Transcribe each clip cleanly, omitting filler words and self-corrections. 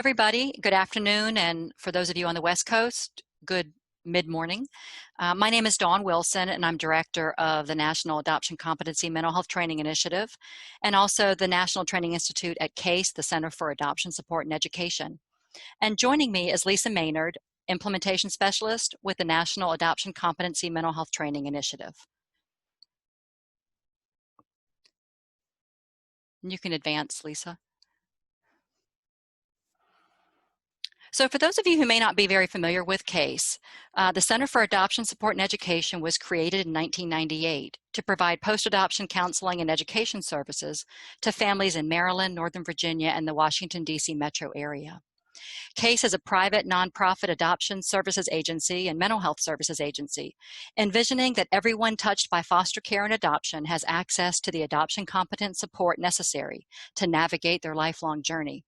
Everybody, good afternoon, and for those of you on the West Coast, good mid-morning. My name is Dawn Wilson, and I'm Director of the National Adoption Competency Mental Health Training Initiative, and also the National Training Institute at CASE, the Center for Adoption Support and Education. And joining me is Lisa Maynard, Implementation Specialist with the National Adoption Competency Mental Health Training Initiative. And you can advance, Lisa. So for those of you who may not be very familiar with CASE, the Center for Adoption Support and Education was created in 1998 to provide post-adoption counseling and education services to families in Maryland, Northern Virginia, and the Washington, D.C. metro area. CASE is a private nonprofit adoption services agency and mental health services agency, envisioning that everyone touched by foster care and adoption has access to the adoption competent support necessary to navigate their lifelong journey.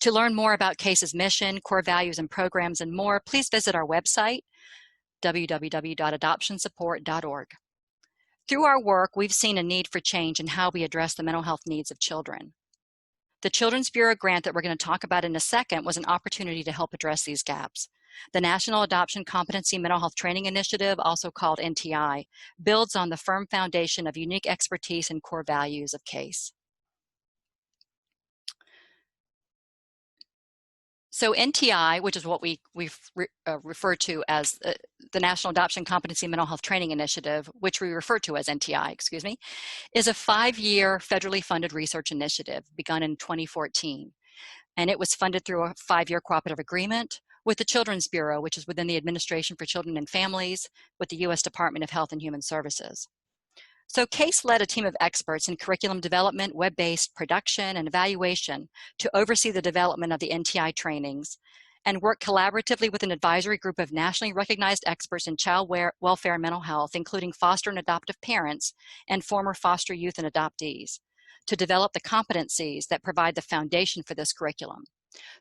To learn more about CASE's mission, core values and programs, and more, please visit our website, www.adoptionsupport.org. Through our work, we've seen a need for change in how we address the mental health needs of children. The Children's Bureau grant that we're going to talk about in a second was an opportunity to help address these gaps. The National Adoption Competency Mental Health Training Initiative, also called NTI, builds on the firm foundation of unique expertise and core values of CASE. So NTI, which is what we refer to as the National Adoption Competency Mental Health Training Initiative, which we refer to as NTI, is a 5-year federally funded research initiative begun in 2014. And it was funded through a 5-year cooperative agreement with the Children's Bureau, which is within the Administration for Children and Families, with the U.S. Department of Health and Human Services. So CASE led a team of experts in curriculum development, web-based production, and evaluation to oversee the development of the NTI trainings and work collaboratively with an advisory group of nationally recognized experts in child welfare and mental health, including foster and adoptive parents and former foster youth and adoptees, to develop the competencies that provide the foundation for this curriculum.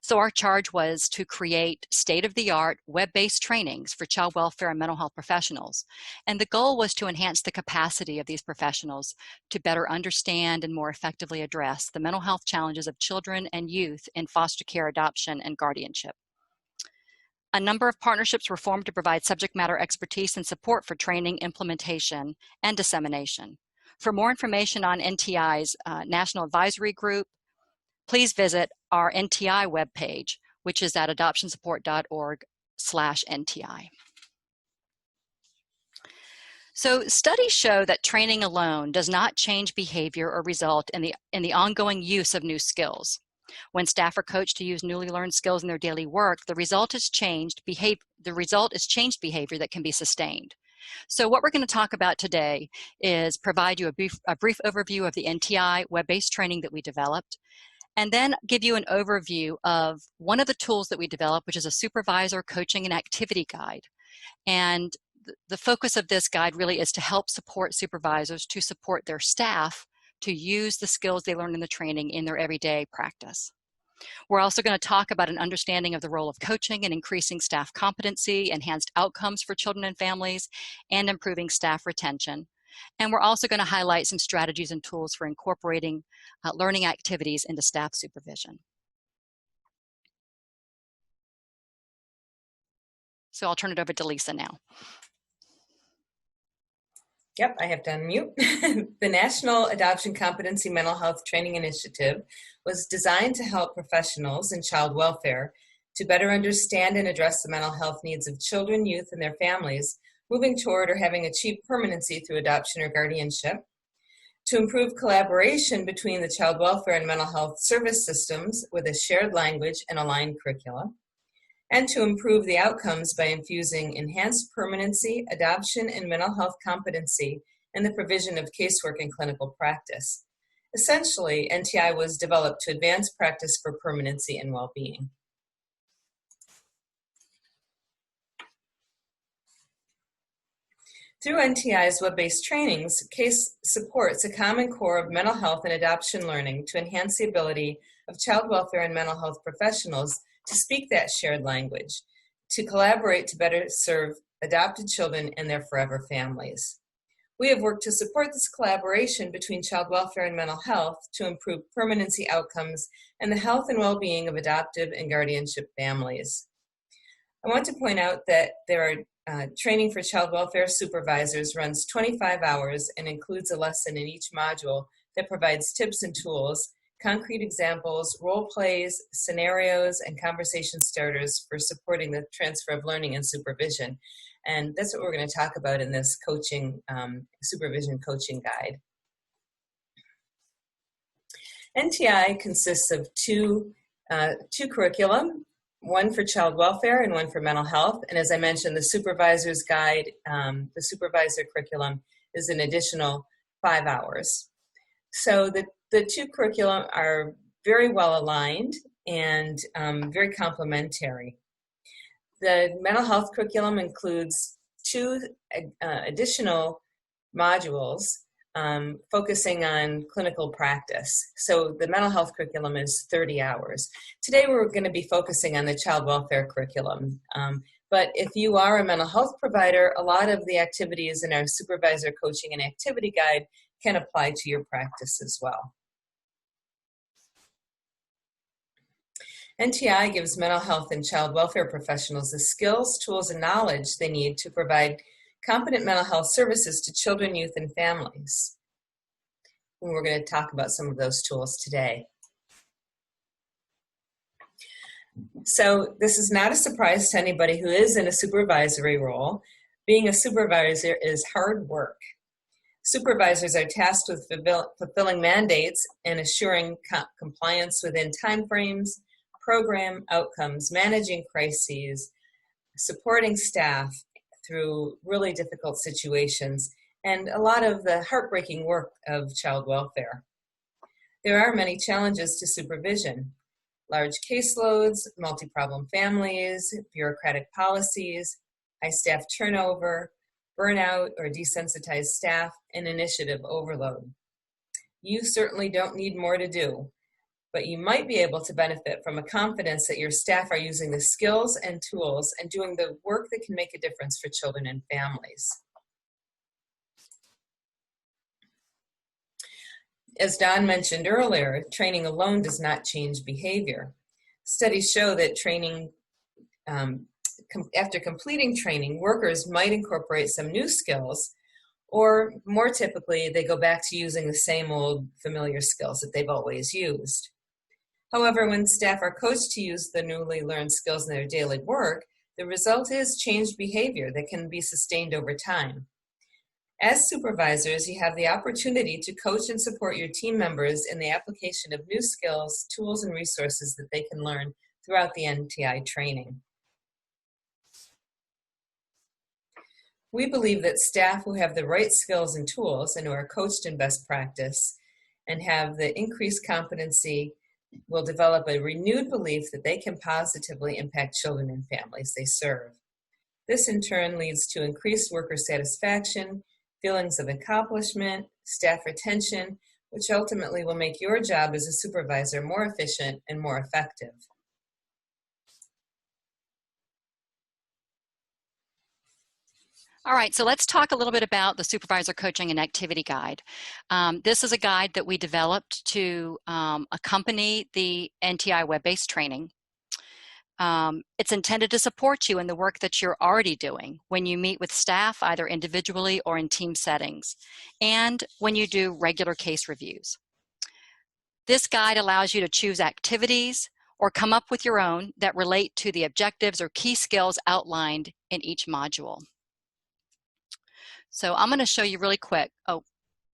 So our charge was to create state-of-the-art web-based trainings for child welfare and mental health professionals. And the goal was to enhance the capacity of these professionals to better understand and more effectively address the mental health challenges of children and youth in foster care, adoption, and guardianship. A number of partnerships were formed to provide subject matter expertise and support for training, implementation, and dissemination. For more information on NTI's National Advisory Group, please visit our NTI webpage, which is at adoptionsupport.org/NTI. So studies show that training alone does not change behavior or result in the ongoing use of new skills. When staff are coached to use newly learned skills in their daily work, the result is changed behavior that can be sustained. So what we're going to talk about today is provide you a brief overview of the NTI web-based training that we developed, and then give you an overview of one of the tools that we developed, which is a Supervisor Coaching and Activity Guide. And the focus of this guide really is to help support supervisors to support their staff to use the skills they learn in the training in their everyday practice. We're also going to talk about an understanding of the role of coaching and increasing staff competency, enhanced outcomes for children and families, and improving staff retention. And we're also going to highlight some strategies and tools for incorporating learning activities into staff supervision. So I'll turn it over to Lisa now. Yep, I have to unmute. The National Adoption Competency Mental Health Training Initiative was designed to help professionals in child welfare to better understand and address the mental health needs of children, youth, and their families moving toward or having achieved permanency through adoption or guardianship, to improve collaboration between the child welfare and mental health service systems with a shared language and aligned curricula, and to improve the outcomes by infusing enhanced permanency, adoption, and mental health competency in the provision of casework and clinical practice. Essentially, NTI was developed to advance practice for permanency and well-being. Through NTI's web-based trainings, CASE supports a common core of mental health and adoption learning to enhance the ability of child welfare and mental health professionals to speak that shared language, to collaborate to better serve adopted children and their forever families. We have worked to support this collaboration between child welfare and mental health to improve permanency outcomes and the health and well-being of adoptive and guardianship families. I want to point out that there are training for child welfare supervisors runs 25 hours and includes a lesson in each module that provides tips and tools, concrete examples, role plays, scenarios, and conversation starters for supporting the transfer of learning and supervision. And that's what we're going to talk about in this coaching, supervision coaching guide. NTI consists of two curriculum, one for child welfare and one for mental health. And as I mentioned, the supervisor's guide, the supervisor curriculum is an additional 5 hours. So the two curriculum are very well aligned and very complementary. The mental health curriculum includes 2 additional modules focusing on clinical practice. So the mental health curriculum is 30 hours. Today we're going to be focusing on the child welfare curriculum. But if you are a mental health provider, a lot of the activities in our Supervisor Coaching and Activity Guide can apply to your practice as well. NTI gives mental health and child welfare professionals the skills, tools, and knowledge they need to provide competent mental health services to children, youth, and families. And we're going to talk about some of those tools today. So this is not a surprise to anybody who is in a supervisory role. Being a supervisor is hard work. Supervisors are tasked with fulfilling mandates and assuring compliance within timeframes, program outcomes, managing crises, supporting staff through really difficult situations, and a lot of the heartbreaking work of child welfare. There are many challenges to supervision: large caseloads, multi-problem families, bureaucratic policies, high staff turnover, burnout or desensitized staff, and initiative overload. You certainly don't need more to do, but you might be able to benefit from a confidence that your staff are using the skills and tools and doing the work that can make a difference for children and families. As Don mentioned earlier, training alone does not change behavior. Studies show that training, after completing training, workers might incorporate some new skills, or more typically, they go back to using the same old familiar skills that they've always used. However, when staff are coached to use the newly learned skills in their daily work, the result is changed behavior that can be sustained over time. As supervisors, you have the opportunity to coach and support your team members in the application of new skills, tools, and resources that they can learn throughout the NTI training. We believe that staff who have the right skills and tools and who are coached in best practice and have the increased competency will develop a renewed belief that they can positively impact children and families they serve. This in turn leads to increased worker satisfaction, feelings of accomplishment, staff retention, which ultimately will make your job as a supervisor more efficient and more effective. All right, so let's talk a little bit about the Supervisor Coaching and Activity Guide. This is a guide that we developed to accompany the NTI web-based training. It's intended to support you in the work that you're already doing when you meet with staff, either individually or in team settings, and when you do regular case reviews. This guide allows you to choose activities or come up with your own that relate to the objectives or key skills outlined in each module. So I'm going to show you really quick. Oh,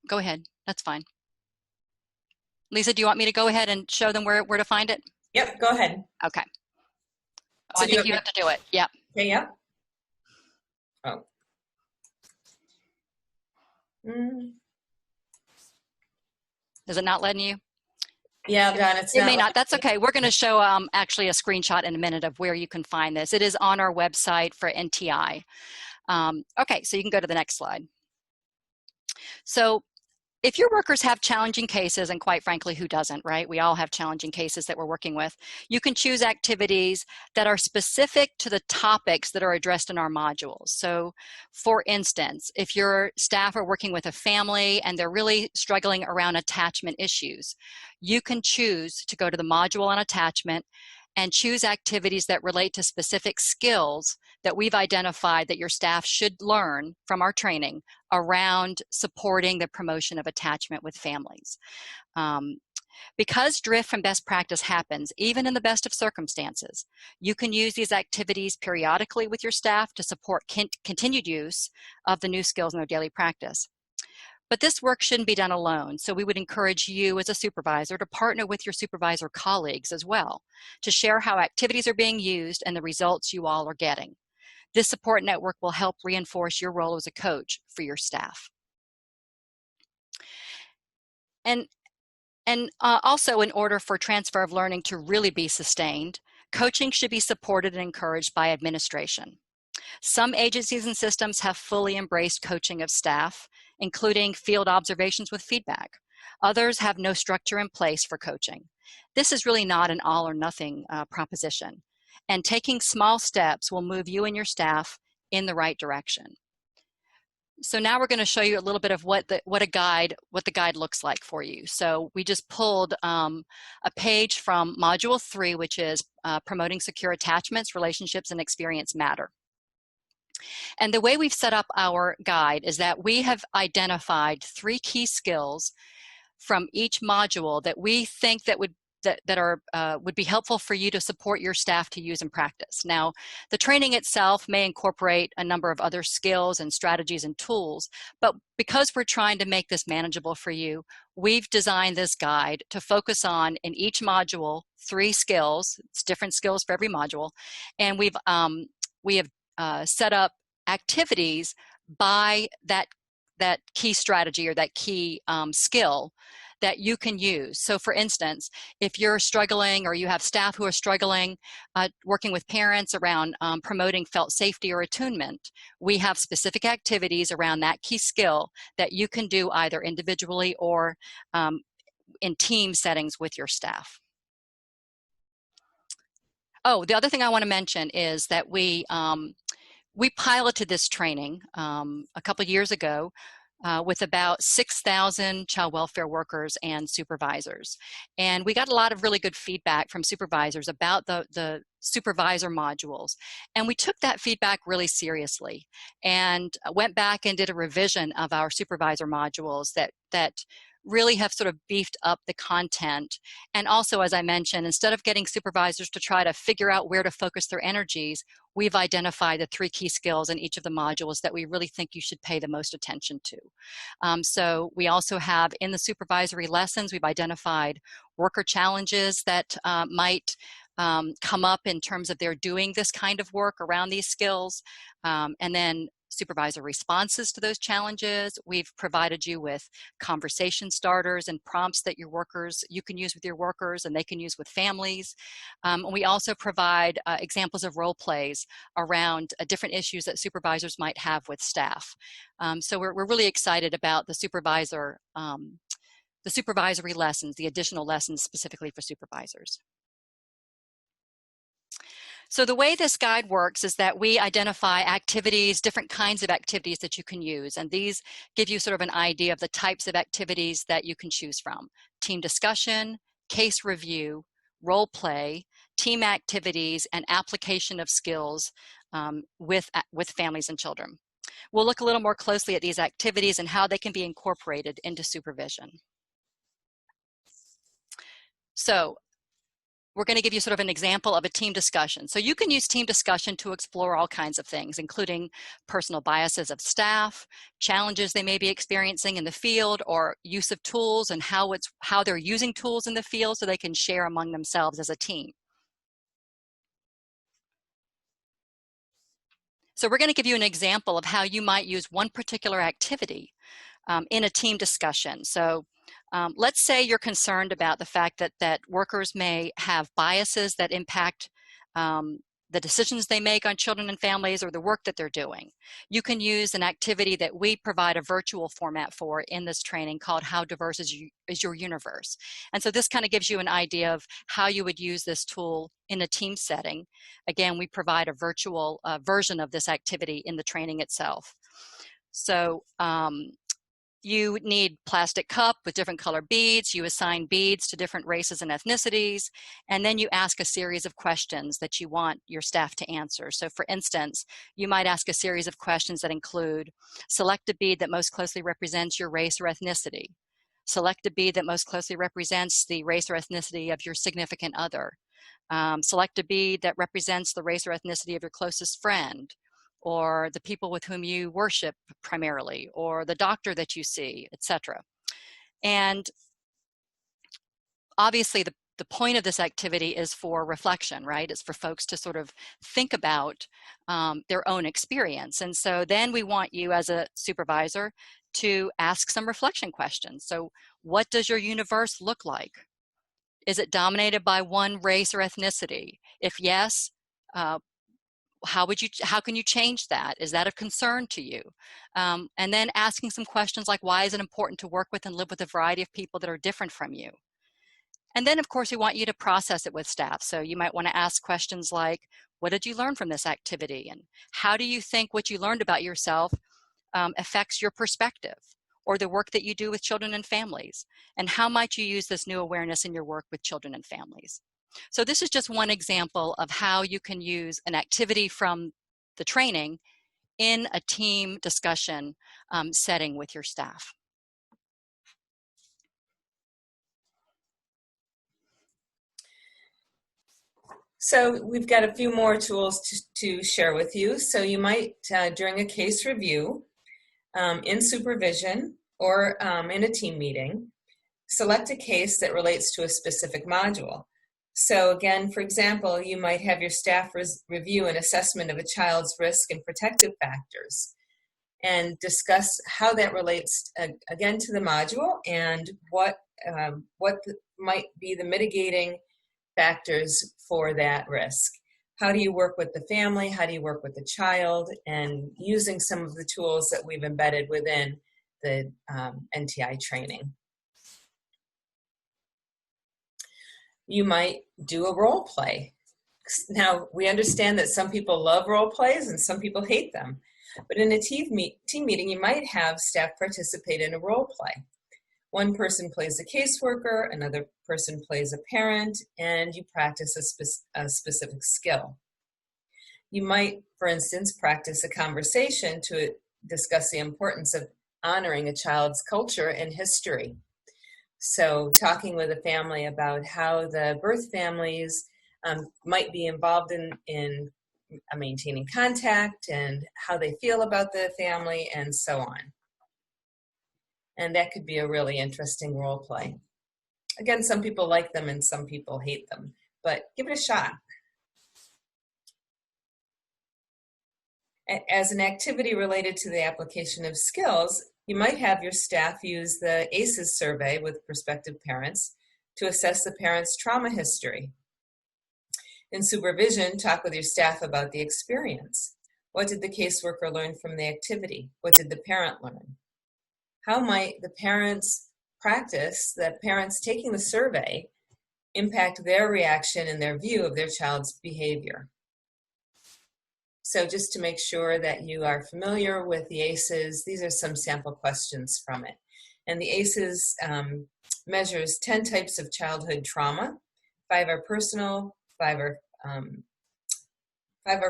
go ahead. That's fine. Lisa, do you want me to go ahead and show them where to find it? Yep, go ahead. Okay. So I think you have to do it. Yep. Okay, yep. Oh. Is it not letting you? Yeah, Don, it's it not. May not. That's okay. We're going to show actually a screenshot in a minute of where you can find this. It is on our website for NTI. Okay, so you can go to the next slide. So if your workers have challenging cases, and quite frankly, who doesn't, right? We all have challenging cases that we're working with. You can choose activities that are specific to the topics that are addressed in our modules. So for instance, if your staff are working with a family and they're really struggling around attachment issues, you can choose to go to the module on attachment and choose activities that relate to specific skills that we've identified that your staff should learn from our training around supporting the promotion of attachment with families. Because drift from best practice happens, even in the best of circumstances, you can use these activities periodically with your staff to support continued use of the new skills in their daily practice. But this work shouldn't be done alone, so we would encourage you as a supervisor to partner with your supervisor colleagues as well to share how activities are being used and the results you all are getting. This support network will help reinforce your role as a coach for your staff. And also, in order for transfer of learning to really be sustained, coaching should be supported and encouraged by administration. Some agencies and systems have fully embraced coaching of staff, including field observations with feedback. Others have no structure in place for coaching. This is really not an all or nothing proposition, and taking small steps will move you and your staff in the right direction. So now we're going to show you a little bit of what the guide looks like for you. So we just pulled a page from Module 3, which is Promoting Secure Attachments, Relationships, and Experience Matter. And the way we've set up our guide is that we have identified 3 key skills from each module that we think that would be helpful for you to support your staff to use in practice. Now, the training itself may incorporate a number of other skills and strategies and tools, but because we're trying to make this manageable for you, we've designed this guide to focus on, in each module, 3 skills. It's different skills for every module, and we have set up activities by that key strategy or that key skill that you can use. So for instance, if you're struggling or you have staff who are struggling working with parents around promoting felt safety or attunement, we have specific activities around that key skill that you can do either individually or in team settings with your staff. Oh, the other thing I want to mention is that we piloted this training a couple years ago with about 6,000 child welfare workers and supervisors. And we got a lot of really good feedback from supervisors about the supervisor modules. And we took that feedback really seriously and went back and did a revision of our supervisor modules that really have sort of beefed up the content. And also, as I mentioned, instead of getting supervisors to try to figure out where to focus their energies, we've identified the 3 key skills in each of the modules that we really think you should pay the most attention to. So we also have, in the supervisory lessons, we've identified worker challenges that might come up in terms of their doing this kind of work around these skills, and then supervisor responses to those challenges. We've provided you with conversation starters and prompts that you can use with your workers and they can use with families. And we also provide examples of role plays around different issues that supervisors might have with staff. So we're really excited about the supervisory lessons, the additional lessons specifically for supervisors. So the way this guide works is that we identify activities, different kinds of activities that you can use, and these give you sort of an idea of the types of activities that you can choose from: team discussion, case review, role play, team activities, and application of skills with families and children. We'll look a little more closely at these activities and how they can be incorporated into supervision. So we're going to give you sort of an example of a team discussion. So you can use team discussion to explore all kinds of things, including personal biases of staff, challenges they may be experiencing in the field, or use of tools and how they're using tools in the field so they can share among themselves as a team. So we're going to give you an example of how you might use one particular activity in a team discussion. So let's say you're concerned about the fact that workers may have biases that impact the decisions they make on children and families, or the work that they're doing. You can use an activity that we provide a virtual format for in this training called How Diverse is Your Universe? And so this kind of gives you an idea of how you would use this tool in a team setting. Again, we provide a virtual version of this activity in the training itself. So you need plastic cup with different color beads. You assign beads to different races and ethnicities, and then you ask a series of questions that you want your staff to answer. So for instance, you might ask a series of questions that include: select a bead that most closely represents your race or ethnicity. Select a bead that most closely represents the race or ethnicity of your significant other. Select a bead that represents the race or ethnicity of your closest friend, or the people with whom you worship primarily, or the doctor that you see, etc. And obviously the point of this activity is for reflection, right? It's for folks to sort of think about their own experience. And so then we want you as a supervisor to ask some reflection questions. So what does your universe look like? Is it dominated by one race or ethnicity? If yes, how can you change that? Is that of concern to you? And then asking some questions like, why is it important to work with and live with a variety of people that are different from you? And then, of course, we want you to process it with staff. So you might want to ask questions like, what did you learn from this activity? And how do you think what you learned about yourself affects your perspective or the work that you do with children and families? And how might you use this new awareness in your work with children and families? So this is just one example of how you can use an activity from the training in a team discussion setting with your staff. So we've got a few more tools to share with you. So you might, during a case review, in supervision or in a team meeting, select a case that relates to a specific module. So again, for example, you might have your staff review an assessment of a child's risk and protective factors and discuss how that relates, again, to the module and what might be the mitigating factors for that risk. How do you work with the family? How do you work with the child? And using some of the tools that we've embedded within the NTI training. You might do a role play. Now, we understand that some people love role plays and some people hate them. But in a team meeting, you might have staff participate in a role play. One person plays a caseworker, another person plays a parent, and you practice a specific skill. You might, for instance, practice a conversation to discuss the importance of honoring a child's culture and history. So talking with a family about how the birth families might be involved in maintaining contact and how they feel about the family and so on. And that could be a really interesting role play. Again, some people like them and some people hate them, but give it a shot. As an activity related to the application of skills, you might have your staff use the ACEs survey with prospective parents to assess the parent's trauma history. In supervision, talk with your staff about the experience. What did the caseworker learn from the activity? What did the parent learn? How might the parents' practice, the parents taking the survey, impact their reaction and their view of their child's behavior? So just to make sure that you are familiar with the ACEs, these are some sample questions from it. And the ACEs measures 10 types of childhood trauma. 5 are personal, 5 are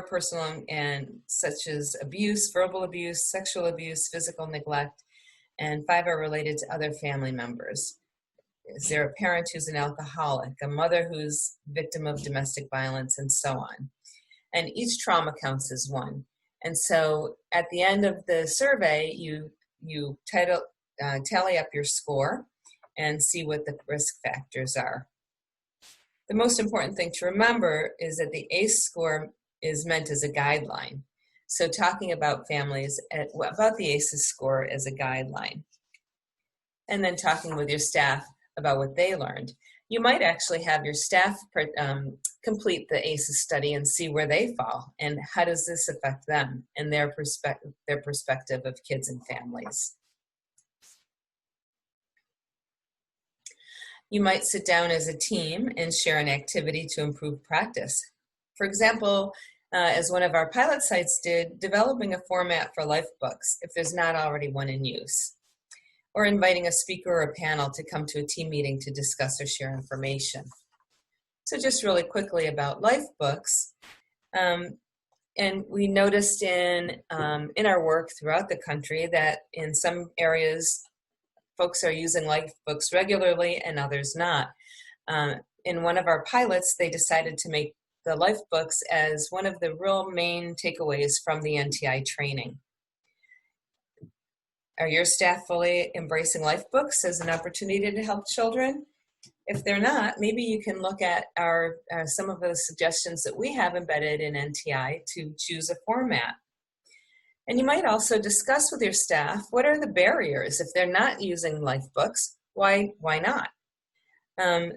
personal and such as abuse, verbal abuse, sexual abuse, physical neglect, and 5 are related to other family members. Is there a parent who's an alcoholic, a mother who's victim of domestic violence, and so on? And each trauma counts as 1. And so at the end of the survey, you tally up your score and see what the risk factors are. The most important thing to remember is that the ACE score is meant as a guideline. So talking about families, about the ACEs score as a guideline. And then talking with your staff about what they learned. You might actually have your staff complete the ACEs study and see where they fall and how does this affect them and their perspective of kids and families. You might sit down as a team and share an activity to improve practice. For example, as one of our pilot sites did, developing a format for life books if there's not already one in use, or inviting a speaker or a panel to come to a team meeting to discuss or share information. So just really quickly about life books, and we noticed in our work throughout the country that in some areas folks are using life books regularly and others not. In one of our pilots, they decided to make the life books as one of the real main takeaways from the NTI training. Are your staff fully embracing life books as an opportunity to help children? If they're not, maybe you can look at some of the suggestions that we have embedded in NTI to choose a format. And you might also discuss with your staff, what are the barriers? If they're not using life books, why not?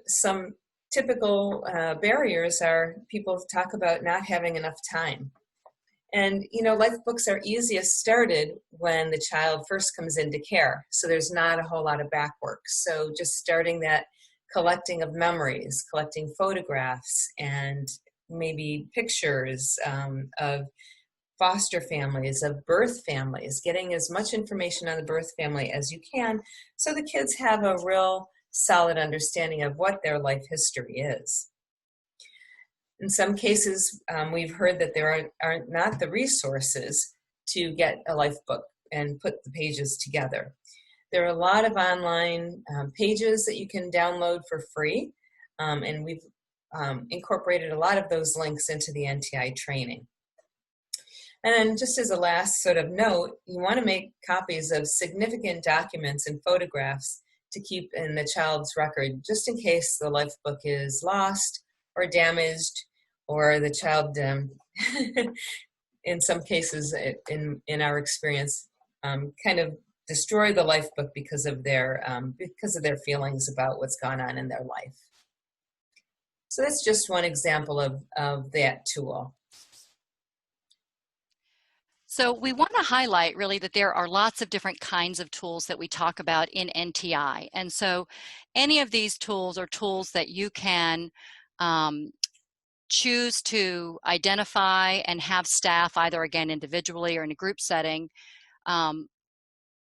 Some typical barriers are people talk about not having enough time. And, life books are easiest started when the child first comes into care. So there's not a whole lot of back work. So just starting that collecting of memories, collecting photographs and maybe pictures of foster families, of birth families, getting as much information on the birth family as you can so the kids have a real solid understanding of what their life history is. In some cases, we've heard that there are not the resources to get a life book and put the pages together. There are a lot of online pages that you can download for free, and we've incorporated a lot of those links into the NTI training. And then just as a last sort of note, you want to make copies of significant documents and photographs to keep in the child's record, just in case the life book is lost or damaged, or the child, in some cases, in our experience, kind of destroy the life book because of their feelings about what's gone on in their life. So that's just one example of that tool. So we want to highlight really that there are lots of different kinds of tools that we talk about in NTI. And so any of these tools are tools that you can choose to identify and have staff, either again individually or in a group setting,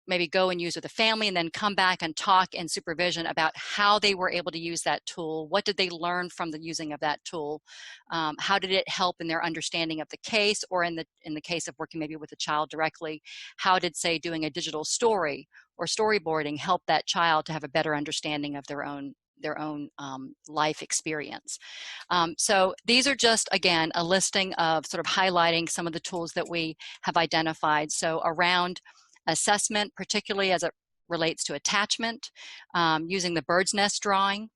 maybe go and use with a family and then come back and talk in supervision about how they were able to use that tool. What did they learn from the using of that tool? How did it help in their understanding of the case, or in the case of working maybe with a child directly, how did, say, doing a digital story or storyboarding help that child to have a better understanding of their own life experience. So these are just, again, a listing of sort of highlighting some of the tools that we have identified. So around assessment, particularly as it relates to attachment, using the bird's nest drawing,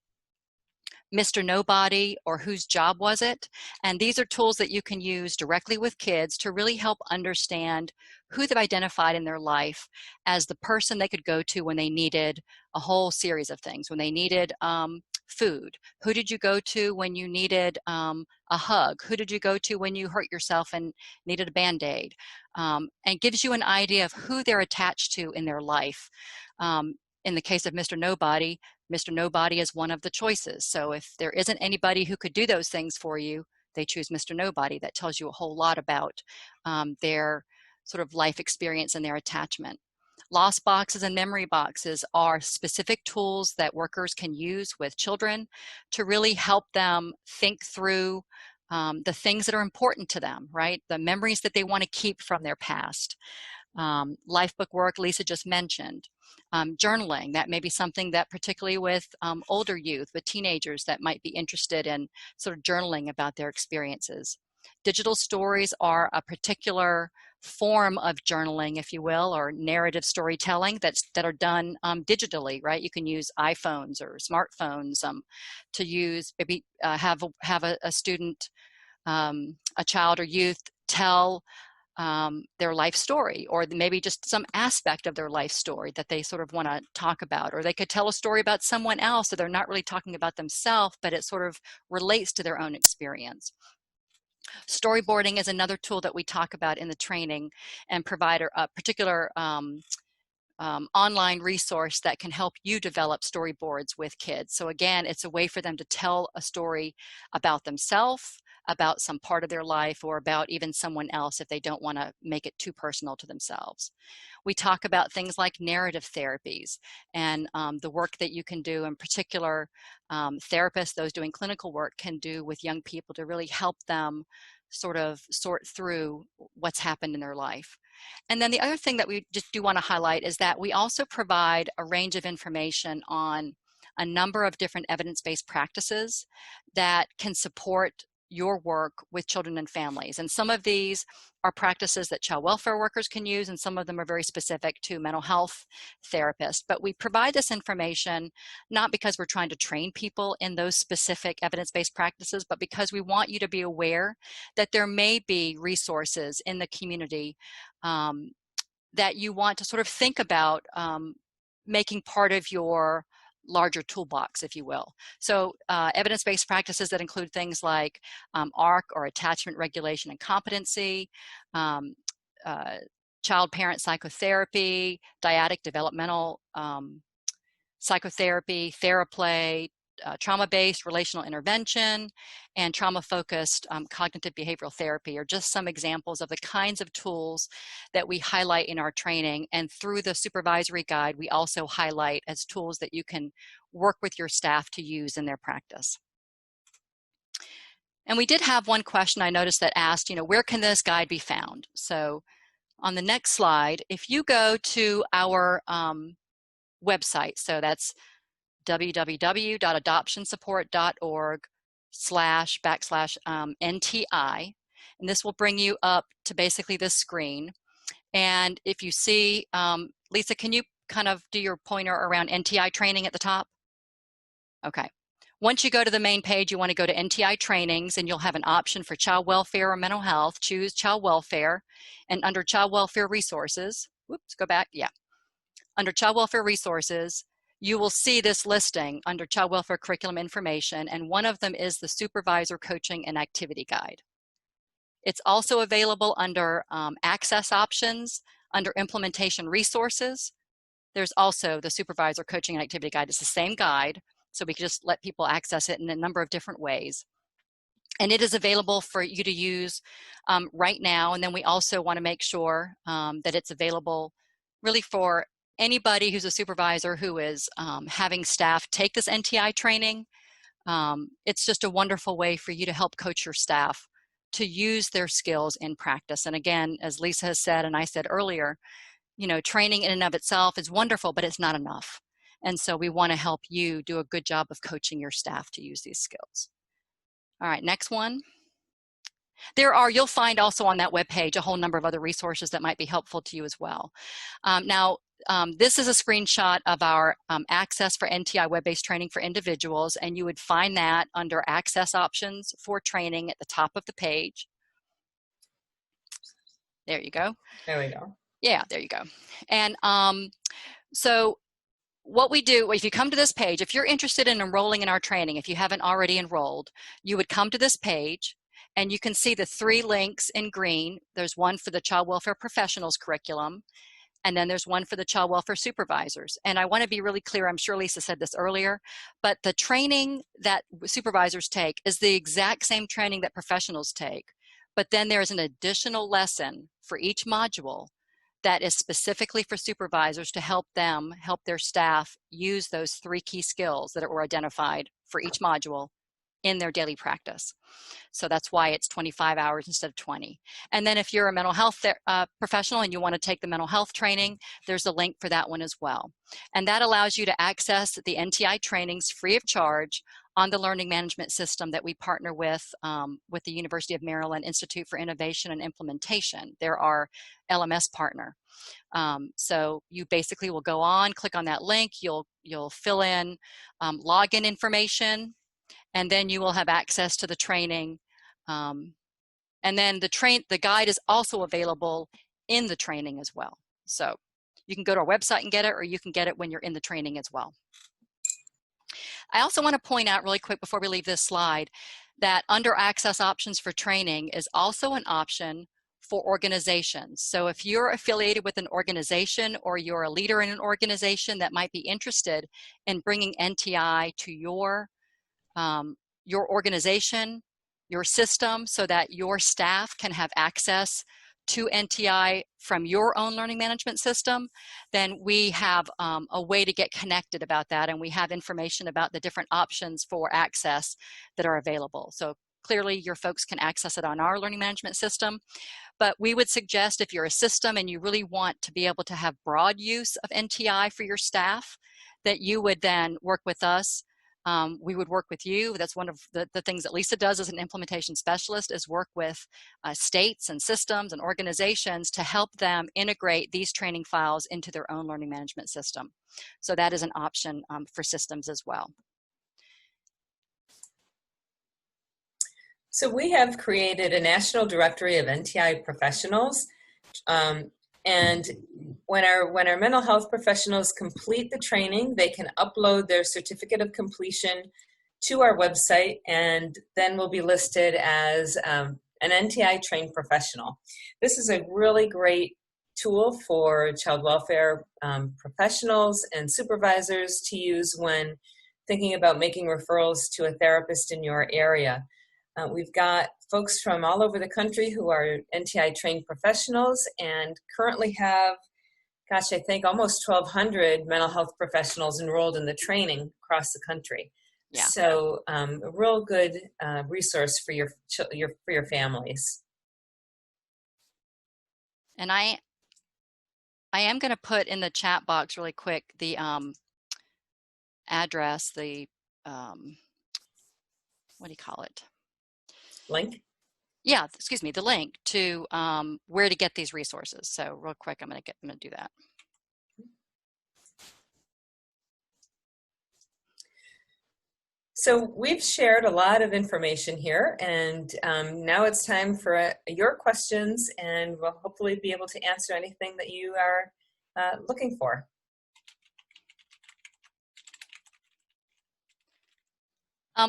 Mr. Nobody, or whose job was it? And these are tools that you can use directly with kids to really help understand who they've identified in their life as the person they could go to when they needed a whole series of things. When they needed food, who did you go to when you needed a hug? Who did you go to when you hurt yourself and needed a Band-Aid? And gives you an idea of who they're attached to in their life. In the case of Mr. Nobody is one of the choices. So if there isn't anybody who could do those things for you, they choose Mr. Nobody. That tells you a whole lot about their sort of life experience and their attachment. Lost boxes and memory boxes are specific tools that workers can use with children to really help them think through the things that are important to them, right? The memories that they want to keep from their past. Life book work, Lisa just mentioned. Journaling, that may be something that particularly with older youth, with teenagers that might be interested in sort of journaling about their experiences. Digital stories are a particular form of journaling, if you will, or narrative storytelling that are done digitally, right? You can use iPhones or smartphones to use, maybe have a student, a child or youth tell their life story, or maybe just some aspect of their life story that they sort of want to talk about, or they could tell a story about someone else, so they're not really talking about themselves, but it sort of relates to their own experience. Storyboarding is another tool that we talk about in the training and provide a particular online resource that can help you develop storyboards with kids. So again, it's a way for them to tell a story about themselves, about some part of their life, or about even someone else if they don't want to make it too personal to themselves. We talk about things like narrative therapies and the work that you can do, in particular therapists, those doing clinical work, can do with young people to really help them sort of sort through what's happened in their life. And then the other thing that we just do want to highlight is that we also provide a range of information on a number of different evidence-based practices that can support your work with children and families. And some of these are practices that child welfare workers can use, and some of them are very specific to mental health therapists. But we provide this information not because we're trying to train people in those specific evidence-based practices, but because we want you to be aware that there may be resources in the community that you want to sort of think about making part of your larger toolbox, if you will. So evidence-based practices that include things like ARC, or attachment regulation and competency, child-parent psychotherapy, dyadic developmental psychotherapy, TheraPlay, trauma-based relational intervention, and trauma-focused cognitive behavioral therapy are just some examples of the kinds of tools that we highlight in our training. And through the supervisory guide, we also highlight as tools that you can work with your staff to use in their practice. And we did have one question I noticed that asked, where can this guide be found? So on the next slide, if you go to our website, so that's www.adoptionsupport.org/NTI, and this will bring you up to basically this screen. And if you see, Lisa, can you kind of do your pointer around NTI training at the top? Okay. Once you go to the main page, you want to go to NTI trainings, and you'll have an option for child welfare or mental health. Choose child welfare, and under child welfare resources, whoops, go back, yeah. Under child welfare resources, you will see this listing under child welfare curriculum information, and one of them is the Supervisor Coaching and Activity Guide. It's also available under access options, under implementation resources. There's also the Supervisor Coaching and Activity Guide. It's the same guide, so we can just let people access it in a number of different ways. And it is available for you to use right now, and then we also want to make sure that it's available really for anybody who's a supervisor who is having staff take this NTI training. It's just a wonderful way for you to help coach your staff to use their skills in practice. And again, as Lisa has said, and I said earlier, training in and of itself is wonderful, but it's not enough. And so we want to help you do a good job of coaching your staff to use these skills. All right, next one. You'll find also on that webpage a whole number of other resources that might be helpful to you as well. This is a screenshot of our access for NTI web-based training for individuals, and you would find that under access options for training at the top of the page. There you go. There we go. Yeah, there you go. And so what we do, if you come to this page, if you're interested in enrolling in our training, if you haven't already enrolled, you would come to this page, and you can see the 3 links in green. There's one for the Child Welfare Professionals curriculum, and then there's one for the child welfare supervisors. And I want to be really clear, I'm sure Lisa said this earlier, but the training that supervisors take is the exact same training that professionals take. But then there's an additional lesson for each module that is specifically for supervisors to help their staff use those 3 key skills that were identified for each module in their daily practice. So that's why it's 25 hours instead of 20. And then if you're a mental health professional and you want to take the mental health training, there's a link for that one as well. And that allows you to access the NTI trainings free of charge on the learning management system that we partner with the University of Maryland Institute for Innovation and Implementation. They're our LMS partner. So you basically will go on, click on that link, you'll fill in login information, and then you will have access to the training And then the guide is also available in the training as well. So you can go to our website and get it, or you can get it when you're in the training as well. I also want to point out really quick before we leave this slide that under access options for training is also an option for organizations. So if you're affiliated with an organization or you're a leader in an organization that might be interested in bringing NTI to your organization, your system, so that your staff can have access to NTI from your own learning management system, then we have a way to get connected about that, and we have information about the different options for access that are available. So clearly your folks can access it on our learning management system, but we would suggest if you're a system and you really want to be able to have broad use of NTI for your staff, that you would then work with us. We would work with you. That's one of the things that Lisa does as an implementation specialist, is work with states and systems and organizations to help them integrate these training files into their own learning management system. So that is an option for systems as well. So we have created a national directory of NTI professionals. And when our mental health professionals complete the training, they can upload their certificate of completion to our website, and then will be listed as an NTI trained professional. This is a really great tool for child welfare professionals and supervisors to use when thinking about making referrals to a therapist in your area. We've got folks from all over the country who are NTI trained professionals, and currently have, gosh, I think almost 1,200 mental health professionals enrolled in the training across the country. Yeah. So a real good resource for your families. And I am going to put in the chat box really quick the address, the what do you call it? Link? Yeah, excuse me, the link to where to get these resources. So real quick, I'm going to do that. So we've shared a lot of information here, and now it's time for your questions, and we'll hopefully be able to answer anything that you are looking for.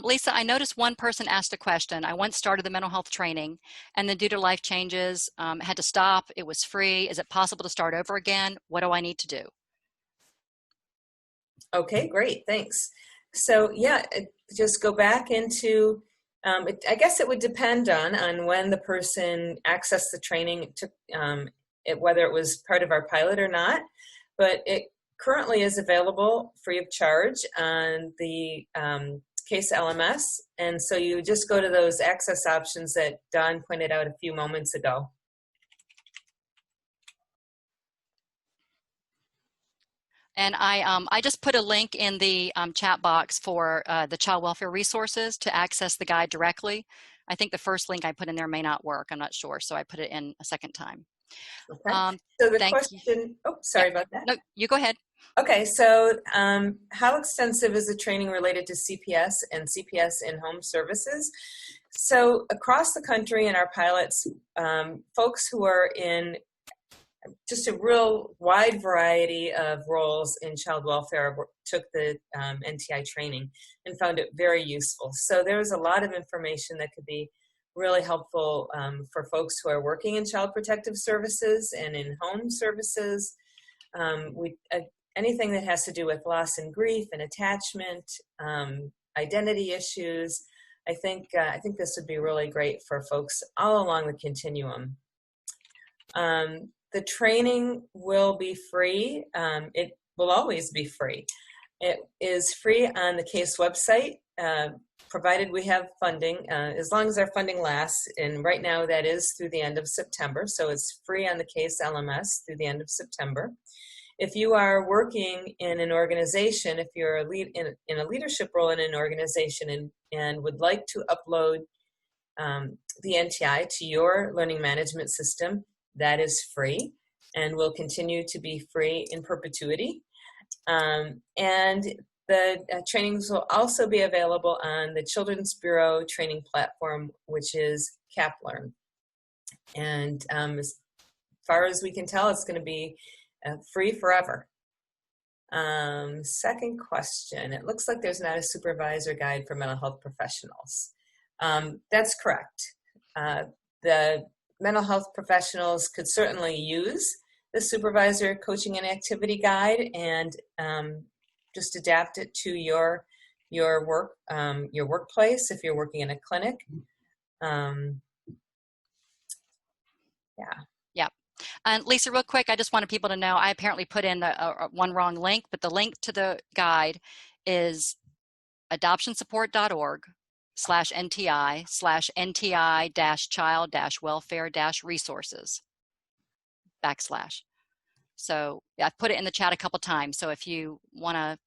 Lisa, I noticed one person asked a question. I once started the mental health training, and then due to life changes, had to stop. It was free. Is it possible to start over again? What do I need to do? Okay, great, thanks. So yeah, just go back into, I guess it would depend on when the person accessed the training, whether it was part of our pilot or not, but it currently is available free of charge on the Case LMS, and so you just go to those access options that Dawn pointed out a few moments ago. And I just put a link in the chat box for the child welfare resources to access the guide directly. I think the first link I put in there may not work. I'm not sure, so I put it in a second time. Okay. So the question, oh, sorry about that. No, you go ahead. Okay, so how extensive is the training related to CPS and CPS in-home services? So across the country in our pilots, folks who are in just a real wide variety of roles in child welfare took the NTI training and found it very useful. So there's a lot of information that could be really helpful for folks who are working in child protective services and in home services. Anything that has to do with loss and grief and attachment, identity issues, I think this would be really great for folks all along the continuum. The training will be free. It will always be free. It is free on the CASE website, provided we have funding, as long as our funding lasts, and right now that is through the end of September, so it's free on the CASE LMS through the end of September. If you are working in an organization, if you're in a leadership role in an organization and would like to upload the NTI to your learning management system, that is free and will continue to be free in perpetuity. And the trainings will also be available on the Children's Bureau training platform, which is CapLearn. And as far as we can tell, it's going to be free forever. Second question, it looks like there's not a supervisor guide for mental health professionals. That's correct. The mental health professionals could certainly use the Supervisor Coaching and Activity Guide and just adapt it to your workplace if you're working in a clinic. Yeah. Yeah. And Lisa, real quick, I just wanted people to know I apparently put in one wrong link, but the link to the guide is adoptionsupport.org/NTI/NTI-child-welfare-resources /. So I've put it in the chat a couple times. So if you want to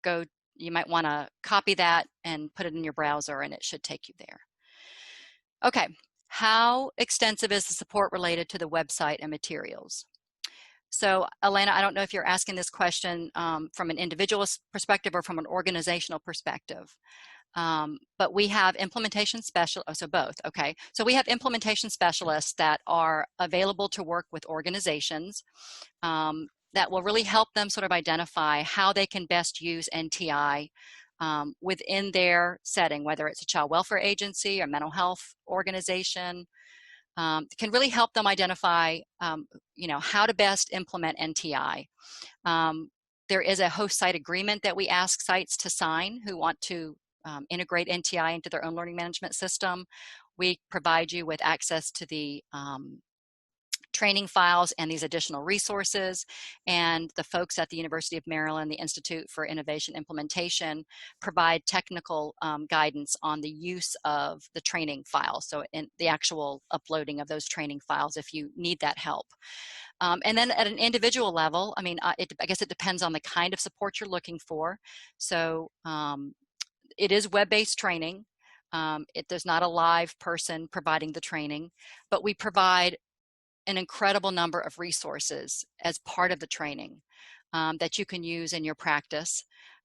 go, you might want to copy that and put it in your browser and it should take you there. Okay. How extensive is the support related to the website and materials? So, Elena, I don't know if you're asking this question from an individual perspective or from an organizational perspective, but we have implementation specialists, so both, okay. So we have implementation specialists that are available to work with organizations that will really help them sort of identify how they can best use NTI within their setting, whether it's a child welfare agency or mental health organization. Can really help them identify, how to best implement NTI. There is a host site agreement that we ask sites to sign who want to integrate NTI into their own learning management system. We provide you with access to the training files and these additional resources, and the folks at the University of Maryland, the Institute for Innovation Implementation, provide technical guidance on the use of the training files, so in the actual uploading of those training files if you need that help. And then at an individual level, I mean, I guess it depends on the kind of support you're looking for. So it is web-based training. There's not a live person providing the training, but we provide an incredible number of resources as part of the training that you can use in your practice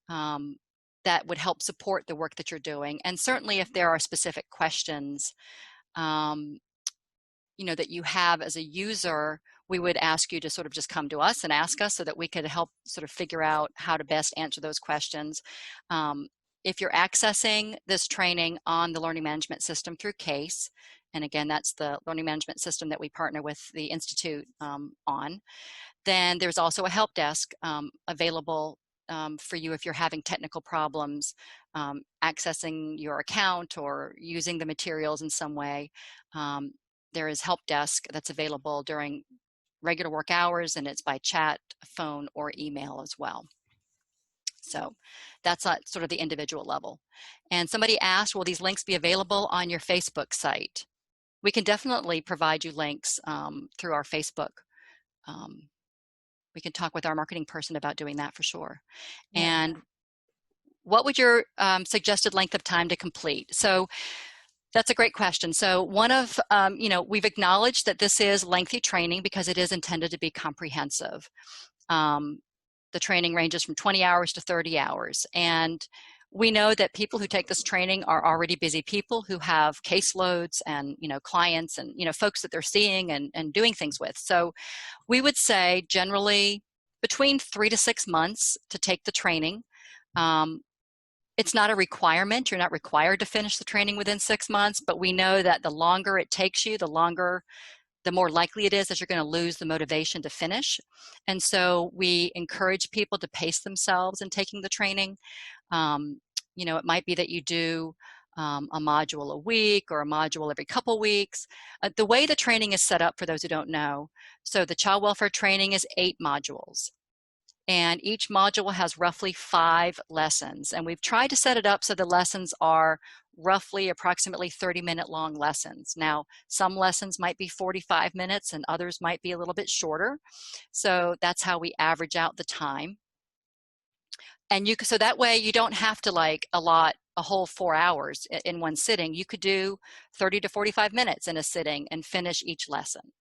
that would help support the work that you're doing. And certainly if there are specific questions that you have as a user, we would ask you to sort of just come to us and ask us so that we could help sort of figure out how to best answer those questions. If you're accessing this training on the learning management system through CASE, and again, that's the learning management system that we partner with the Institute on, then there's also a help desk available for you if you're having technical problems accessing your account or using the materials in some way. There is help desk that's available during regular work hours, and it's by chat, phone, or email as well. So that's at sort of the individual level. And somebody asked, will these links be available on your Facebook site? We can definitely provide you links through our Facebook. We can talk with our marketing person about doing that for sure. Yeah. And what would your suggested length of time to complete? So that's a great question. So one of, we've acknowledged that this is lengthy training because it is intended to be comprehensive. The training ranges from 20 hours to 30 hours. And we know that people who take this training are already busy people who have caseloads and, clients and, folks that they're seeing and doing things with. So we would say generally between 3 to 6 months to take the training. It's not a requirement. You're not required to finish the training within 6 months, but we know that the longer it takes you, the more likely it is that you're going to lose the motivation to finish. And so we encourage people to pace themselves in taking the training. It might be that you do a module a week or a module every couple weeks. The way the training is set up, for those who don't know, so the child welfare training is 8 modules. And each module has roughly 5 lessons. And we've tried to set it up so the lessons are roughly approximately 30-minute long lessons. Now, some lessons might be 45 minutes and others might be a little bit shorter. So that's how we average out the time. And so that way you don't have to allot a whole 4 hours in one sitting. You could do 30 to 45 minutes in a sitting and finish each lesson.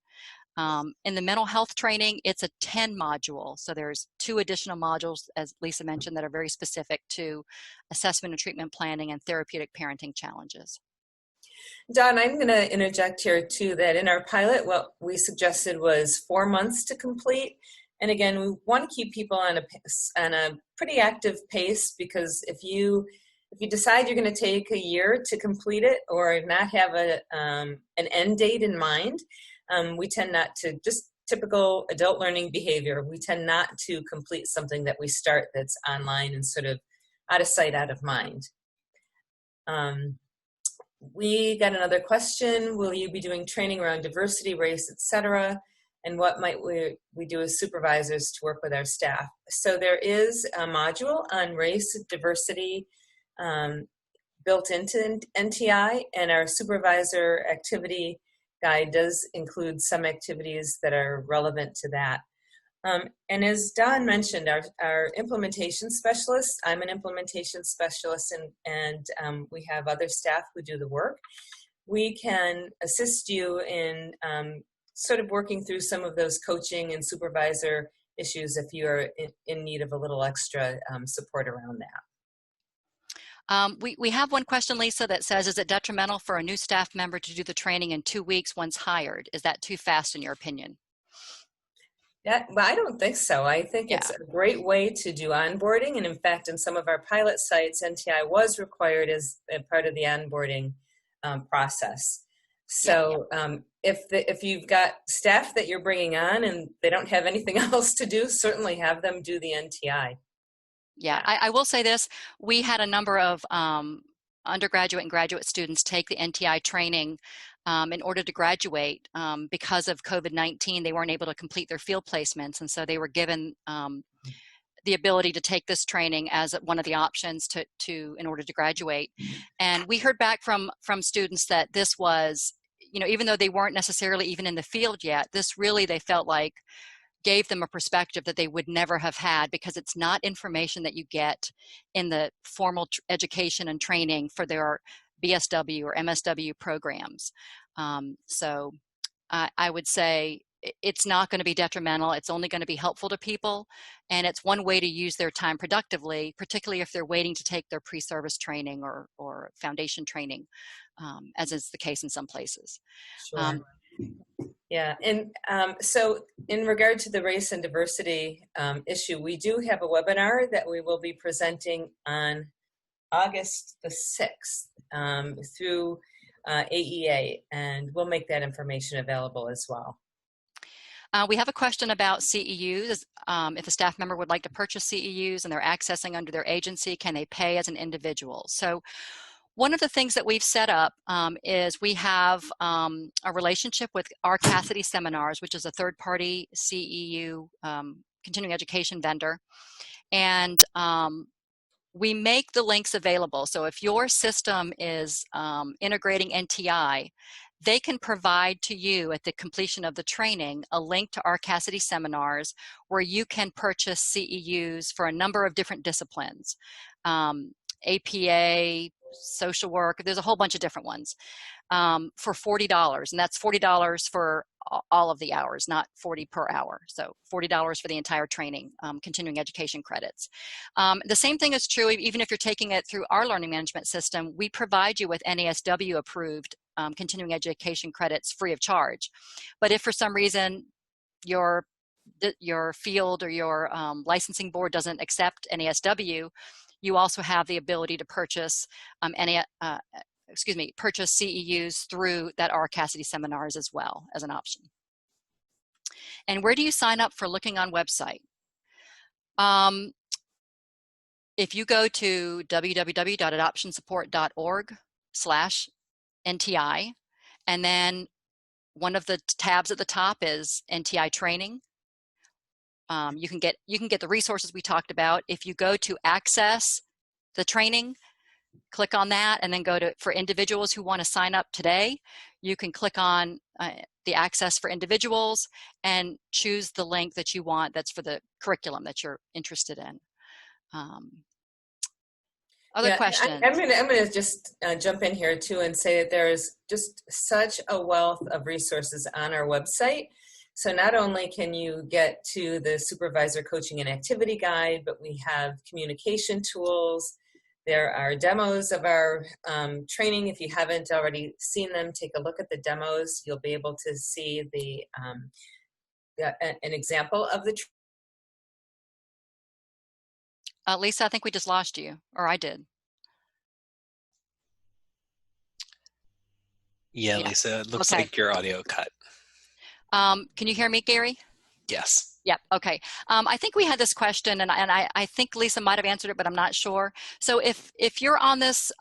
In the mental health training, it's a 10 module. So there's 2 additional modules, as Lisa mentioned, that are very specific to assessment and treatment planning and therapeutic parenting challenges. Don, I'm going to interject here too that in our pilot, what we suggested was 4 months to complete. And again, we want to keep people on a pretty active pace, because if you decide you're going to take a year to complete it or not have an end date in mind, we tend not to, just typical adult learning behavior, we tend not to complete something that we start that's online and sort of out of sight, out of mind. We got another question. Will you be doing training around diversity, race, etc.? And what might we do as supervisors to work with our staff? So there is a module on race, diversity, built into NTI, and our supervisor activity guide does include some activities that are relevant to that. And as Don mentioned, our implementation specialists, I'm an implementation specialist, and we have other staff who do the work. We can assist you in sort of working through some of those coaching and supervisor issues if you're in need of a little extra support around that. We have one question, Lisa, that says, is it detrimental for a new staff member to do the training in 2 weeks once hired? Is that too fast in your opinion? Well, I don't think so. I think it's a great way to do onboarding. And in fact, in some of our pilot sites, NTI was required as a part of the onboarding process. So if you've got staff that you're bringing on and they don't have anything else to do, certainly have them do the NTI. Yeah, I will say this. We had a number of undergraduate and graduate students take the NTI training in order to graduate. Because of COVID-19, they weren't able to complete their field placements, and so they were given the ability to take this training as one of the options in order to graduate. And we heard back from students that this was, even though they weren't necessarily even in the field yet, this really, they felt like, gave them a perspective that they would never have had, because it's not information that you get in the formal education and training for their BSW or MSW programs. So I would say it's not going to be detrimental. It's only going to be helpful to people, and it's one way to use their time productively, particularly if they're waiting to take their pre-service training or foundation training, as is the case in some places. Sure. Yeah, and so in regard to the race and diversity issue, we do have a webinar that we will be presenting on August the 6th through AEA, and we'll make that information available as well. We have a question about CEUs. If a staff member would like to purchase CEUs and they're accessing under their agency, can they pay as an individual? So one of the things that we've set up is we have a relationship with our Cassidy Seminars, which is a third-party CEU continuing education vendor. And we make the links available. So if your system is integrating NTI, they can provide to you at the completion of the training a link to our Cassidy Seminars where you can purchase CEUs for a number of different disciplines. APA, social work, there's a whole bunch of different ones for $40. And that's $40 for all of the hours, not $40 per hour. So $40 for the entire training, continuing education credits. The same thing is true even if you're taking it through our learning management system. We provide you with NASW approved continuing education credits free of charge. But if for some reason your field or your licensing board doesn't accept NASW, you also have the ability to purchase purchase CEUs through that our Cassidy Seminars as well as an option. And where do you sign up for Looking On website? If you go to www.adoptionsupport.org/NTI, and then one of the tabs at the top is NTI Training. You can get the resources we talked about. If you go to access the training, click on that, and then go to for individuals who want to sign up today, you can click on the access for individuals and choose the link that you want that's for the curriculum that you're interested in. Other questions? I'm gonna just jump in here too and say that there's just such a wealth of resources on our website. So not only can you get to the Supervisor Coaching and Activity Guide, but we have communication tools. There are demos of our training. If you haven't already seen them, take a look at the demos. You'll be able to see an example of the Lisa, I think we just lost you, or I did. Yeah, Lisa, it looks like your audio cut. Can you hear me, Gary? Yes. Yep. Okay. I think we had this question, and I think Lisa might have answered it, but I'm not sure. So if you're on this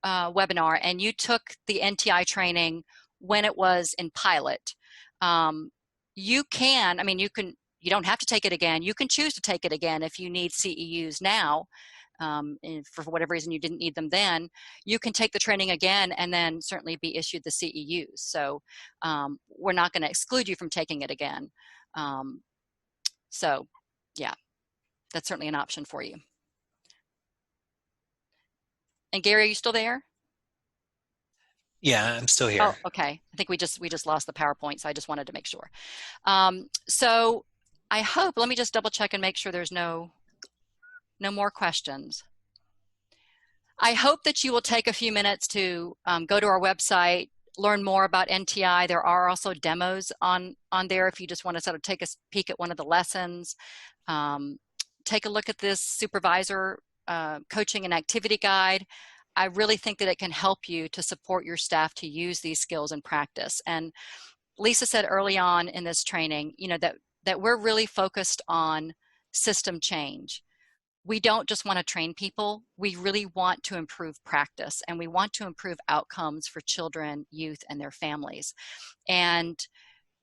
webinar and you took the NTI training when it was in pilot, you can. I mean, you don't have to take it again. You can choose to take it again if you need CEUs now. And for whatever reason you didn't need them then, you can take the training again and then certainly be issued the CEUs. So we're not going to exclude you from taking it again. So yeah, that's certainly an option for you. And Gary, are you still there? Yeah, I'm still here. Oh, okay. I think we just lost the PowerPoint, so I just wanted to make sure. So I hope, let me just double check and make sure there's no more questions. I hope that you will take a few minutes to go to our website, learn more about NTI. There are also demos on there if you just want to sort of take a peek at one of the lessons. Take a look at this Supervisor Coaching and Activity Guide. I really think that it can help you to support your staff to use these skills in practice. And Lisa said early on in this training, you know, that we're really focused on system change. We don't just want to train people, we really want to improve practice, and we want to improve outcomes for children, youth, and their families. And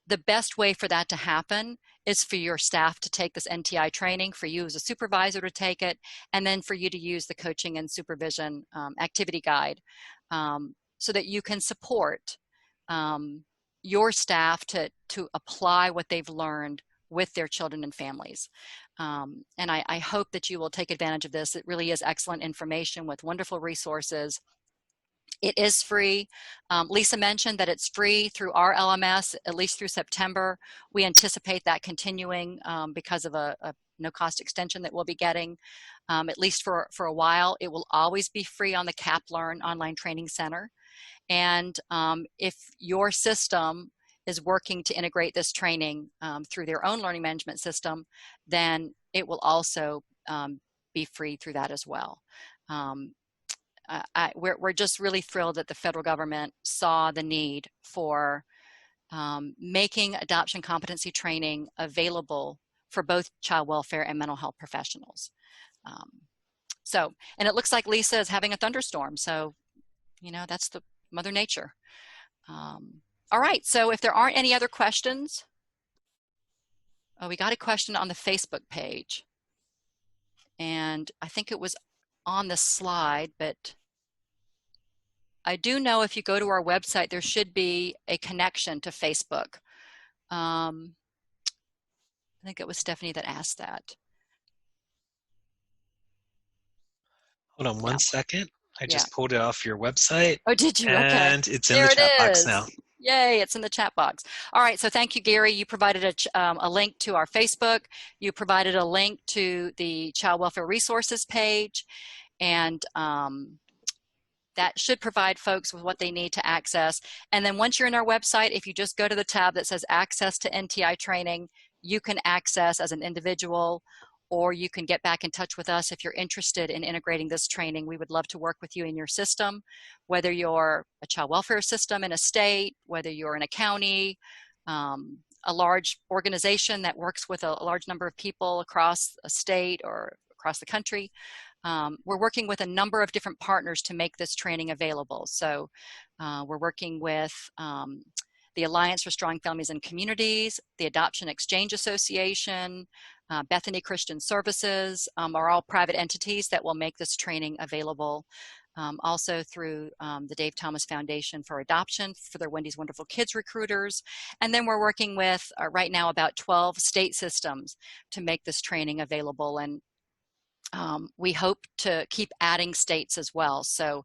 the best way for that to happen is for your staff to take this NTI training, for you as a supervisor to take it, and then for you to use the coaching and supervision activity guide so that you can support your staff to apply what they've learned with their children and families. And I hope that you will take advantage of this. It really is excellent information with wonderful resources. It is free. Lisa mentioned that it's free through our LMS, at least through September. We anticipate that continuing because of a no-cost extension that we'll be getting, at least for a while. It will always be free on the CapLearn Online Training Center. And if your system is working to integrate this training through their own learning management system, then it will also be free through that as well. We're just really thrilled that the federal government saw the need for making adoption competency training available for both child welfare and mental health professionals. And it looks like Lisa is having a thunderstorm, so you know, that's the Mother Nature. All right, so if there aren't any other questions, oh, we got a question on the Facebook page. And I think it was on the slide, but I do know if you go to our website, there should be a connection to Facebook. I think it was Stephanie that asked that. Hold on one second. I just pulled it off your website. Oh, did you? And okay. It's in the chat box now. Yay, it's in the chat box. All right, so thank you, Gary. You provided a link to our Facebook. You provided a link to the Child Welfare Resources page. And that should provide folks with what they need to access. And then once you're in our website, if you just go to the tab that says Access to NTI Training, you can access as an individual, or you can get back in touch with us if you're interested in integrating this training. We would love to work with you in your system, whether you're a child welfare system in a state, whether you're in a county, a large organization that works with a large number of people across a state or across the country. We're working with a number of different partners to make this training available. So we're working with the Alliance for Strong Families and Communities, the Adoption Exchange Association, Bethany Christian Services are all private entities that will make this training available. Also through the Dave Thomas Foundation for Adoption for their Wendy's Wonderful Kids recruiters. And then we're working with right now about 12 state systems to make this training available. And we hope to keep adding states as well. So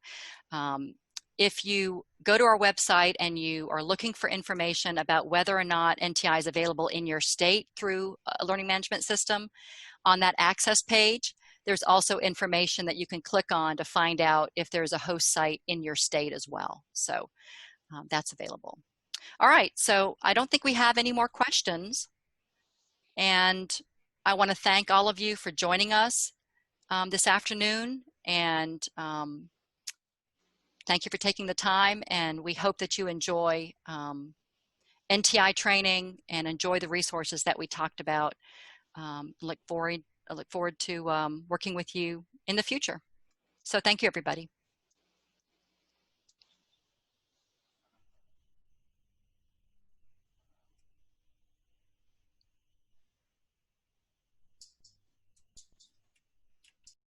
if you go to our website and you are looking for information about whether or not NTI is available in your state through a learning management system, on that access page, there's also information that you can click on to find out if there's a host site in your state as well. So that's available. All right, so I don't think we have any more questions. And I want to thank all of you for joining us this afternoon. And thank you for taking the time. And we hope that you enjoy NTI training and enjoy the resources that we talked about. I look forward to working with you in the future. So thank you, everybody.